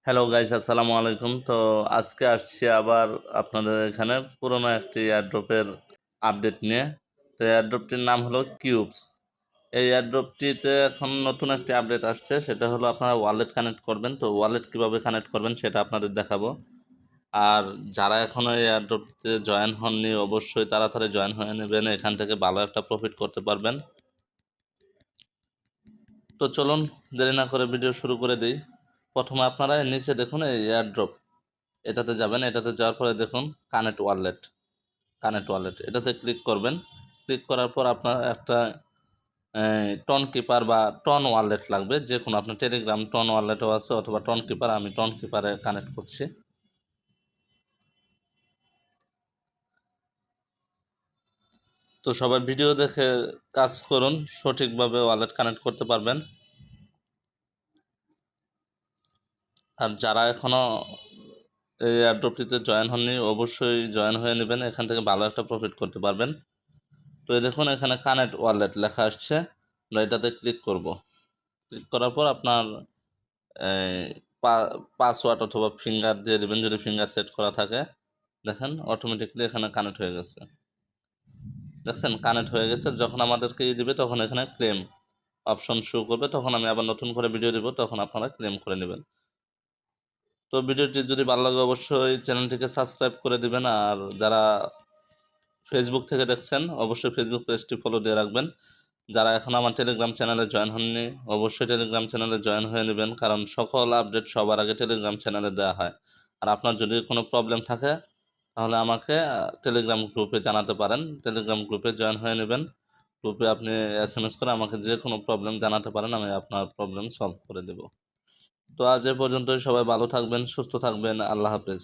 Hello guys, আসসালামু আলাইকুম। তো আজকে আসছি আবার আপনাদের এখানে পুরোনো একটি এয়ারড্রপের আপডেট নিয়ে। তো এয়ারড্রপটির নাম হলো কিউবস। এই এয়ারড্রপটিতে এখন নতুন একটি আপডেট আসছে, সেটা হলো আপনারা ওয়ালেট কানেক্ট করবেন। তো ওয়ালেট কিভাবে কানেক্ট করবেন সেটা আপনাদের দেখাবো। আর যারা এখনও এই এয়ারড্রপটিতে জয়েন হননি, অবশ্যই তাড়াতাড়ি জয়েন হয়ে নেবেন, এখান থেকে ভালো একটা প্রফিট করতে পারবেন। তো চলুন দেরি না করে ভিডিও শুরু করে দিই। প্রথমে আপনারা নিচে দেখুন এই এয়ারড্রপ, এটাতে যাবেন। এটাতে যাওয়ার পরে দেখুন কানেক্ট ওয়ালেট এটাতে ক্লিক করবেন। ক্লিক করার পর আপনার একটা টন কিপার বা টন ওয়ালেট লাগবে, যে কোনো আপনার টেলিগ্রাম টন ওয়ালেটও আছে অথবা টন কিপার। আমি টন কিপারে কানেক্ট করছি। তো সবাই ভিডিও দেখে কাজ করুন, সঠিকভাবে ওয়ালেট কানেক্ট করতে পারবেন। আর যারা এখনও এই এয়ারড্রপটিতে জয়েন হননি, অবশ্যই জয়েন হয়ে নেবেন, এখান থেকে ভালো একটা প্রফিট করতে পারবেন। তো এই দেখুন এখানে কানেক্ট ওয়ালেট লেখা আসছে, আমরা এটাতে ক্লিক করব। ক্লিক করার পর আপনার পাসওয়ার্ড অথবা ফিঙ্গার দিয়ে দেবেন, যদি ফিঙ্গার সেট করা থাকে। দেখেন অটোমেটিকলি এখানে কানেক্ট হয়ে গেছে। দেখছেন কানেক্ট হয়ে গেছে। যখন আমাদেরকে দিবে তখন এখানে ক্লেম অপশন শো করবে, তখন আমি আবার নতুন করে ভিডিও দিব, তখন আপনারা ক্লেম করে নেবেন। তো ভিডিওটি যদি ভালো লাগে অবশ্যই চ্যানেলটিকে সাবস্ক্রাইব করে দিবেন। আর যারা ফেসবুক থেকে দেখছেন অবশ্যই ফেসবুক পেজটি ফলো দিয়ে রাখবেন। যারা এখন আমার টেলিগ্রাম চ্যানেলে জয়েন হননি, অবশ্যই টেলিগ্রাম চ্যানেলে জয়েন হয়ে নেবেন, কারণ সকল আপডেট সবার আগে টেলিগ্রাম চ্যানেলে দেওয়া হয়। আর আপনার যদি কোনো প্রবলেম থাকে তাহলে আমাকে টেলিগ্রাম গ্রুপে জানাতে পারেন। টেলিগ্রাম গ্রুপে জয়েন হয়ে নেবেন। গ্রুপে আপনি SMS করে আমাকে যে কোনো প্রবলেম জানাতে পারেন, আমি আপনার প্রবলেম সলভ করে দেব। তো আজ এ পর্যন্তই। সবাই ভালো থাকবেন, সুস্থ থাকবেন। আল্লাহ হাফেজ।